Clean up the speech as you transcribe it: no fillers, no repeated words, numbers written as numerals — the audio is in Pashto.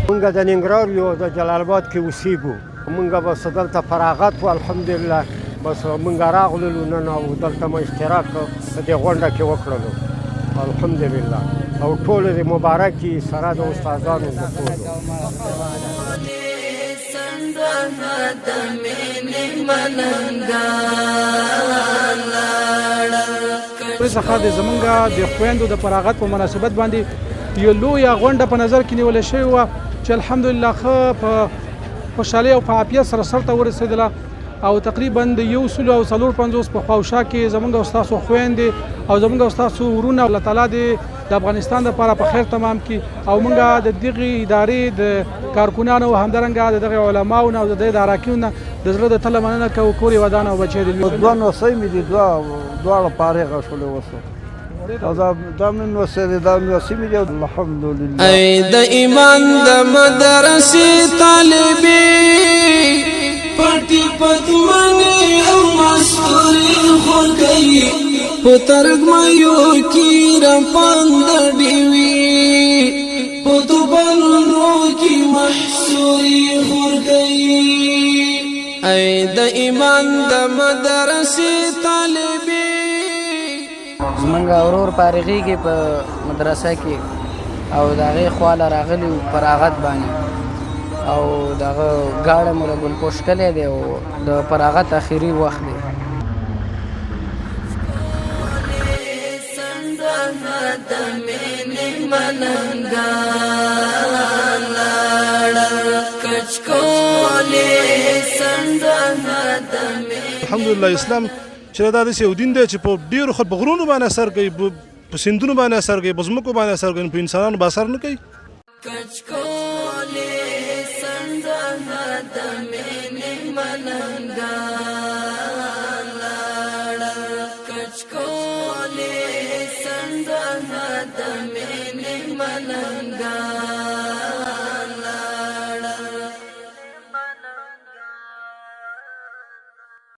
مونږ د ننګرهار یو د جلال آباد کې اوسېږو. مونږ بس دلته فراغت و الحمدلله بس مونږ راغلو نن او دلته مو اشتراک په دې غونډه کې وکړلو الحمدلله او ټول دې مبارک وي سره د استادانو د ټولو. څخه د زمونږ د خویندو د فراغت په مناسبت باندې یو لویه غونډه په نظر کې نیول شوې وه چې الحمدلله ښه په خوشحالۍ او په عافیت سره سرته ورسېدله او تقریبا د 150 په خواوشا کې زمونږ او ستاسو خویندې او زمونږ او ستاسو ورونه الله تعالی د افغانستان لپاره په خیر تمام کړي او مونږ د دغې ادارې د کارکونانو او همدارنګه د دغې علماو نه او د دې د اراکینو نه د زړه د تله مننه کوو کور یې ودان او بچی دې دوه نوسۍ مې دي دواړه فارغه شولې اوس او دا مې نوسۍ دي دا نوسۍ مې دي الحمدلله. ای د ایمان د مدرسې طالبې پټي پتمنې او مستوري خوږې په ترګمایو کې رپاند ډیوي په توبانو کې محصوري خوږې ای د ایمان د مدرسې طالبې. زمونږ ورور فارغېږي په مدرسه کې او د هغې خواله راغلي فراغت باندې او دغه ګاډی مو له ګلپوش کلی دی او د فراغت اخري وخت دی. الحمدلله اسلام چې دا داسې یو دین دی چې په ډېرو خلکو په غرونو باندې اثر کوي په سیندونو باندې اثر کوي په ځمکو باندې اثر کوي په انسانانو به اثر نه کوي. کچکولې سندانه د مینې ملنګا